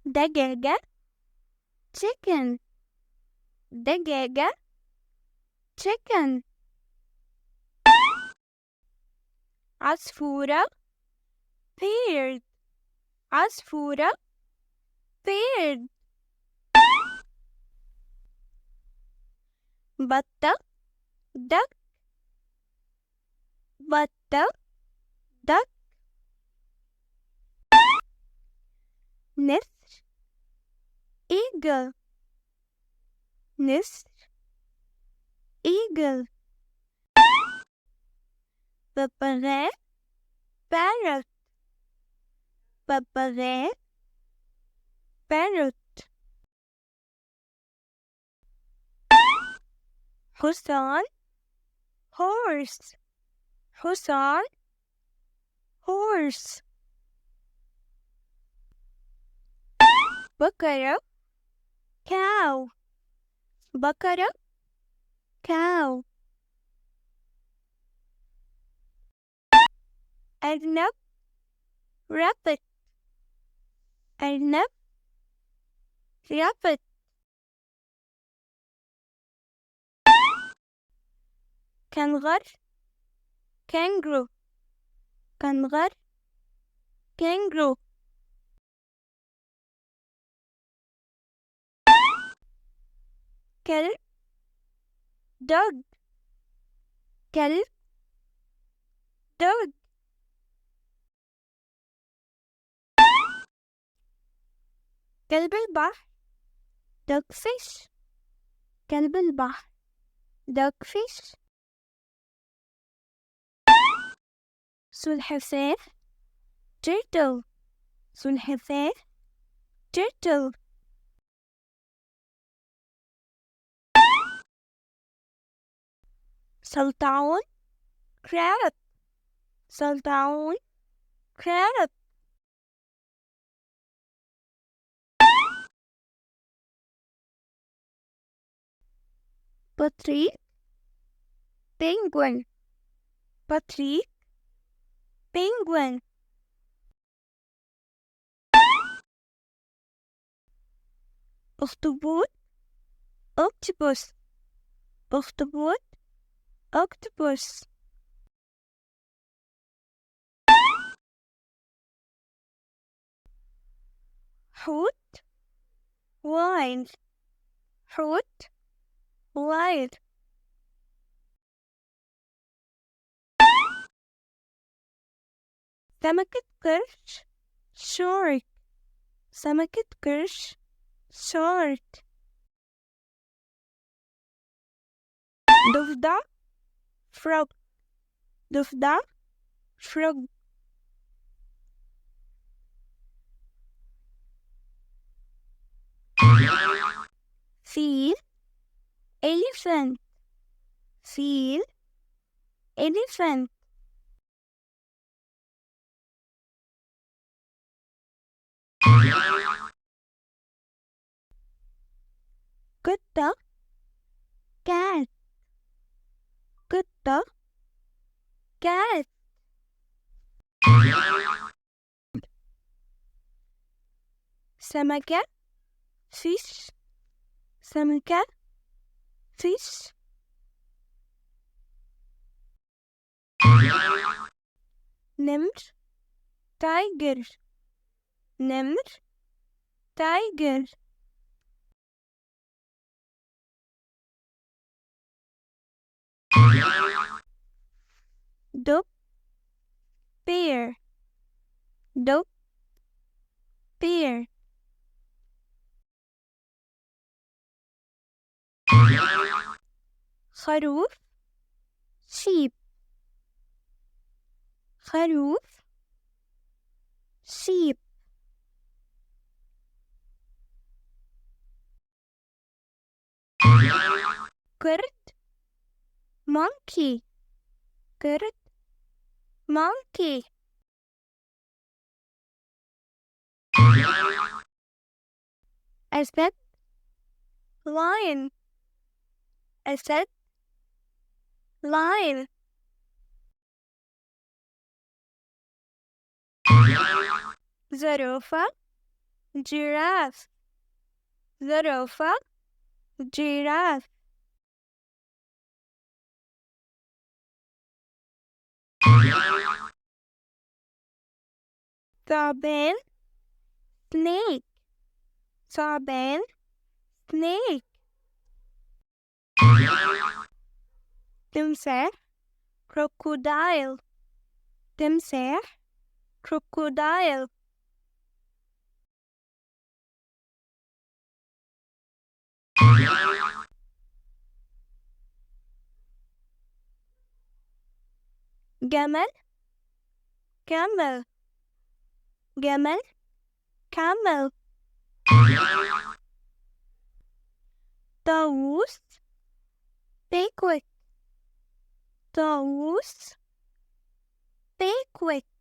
دجاجة chicken دجاجة chicken عصفورة bird عصفورة bird بطة duck بطة duck نسر eagle نسر eagle ببغاء parrot ببغاء parrot حصان horse حصان horse بقرة cow بقرة cow أرنب rabbit أرنب rabbit كنغر kangaroo كنغر kangaroo كلب dog كلب dog كلب البحر dogfish كلب البحر dogfish سلحفاة turtle سلحفاة turtle سلطعون crab سلطعون crab بطريق penguin بطريق penguin أخطبوط octopus أخطبوط octopus حوت whale حوت whale سمكة قرش shark سمكة قرش shark ضفدع frog ضفدع frog فيل elephant فيل elephant قطة cat قطة cat سمكة fish سمكة fish نمر tiger نمر tiger دب bear دب bear خروف sheep خروف sheep قرد monkey قرد monkey أسد lion أسد lion زرافة جراف. زرافة. جراف. ثعبان. snake. ثعبان. snake. تمساح. crocodile. تمساح. crocodile. جمل. camel. جمل. camel. طاووس. peacock. طاووس. peacock.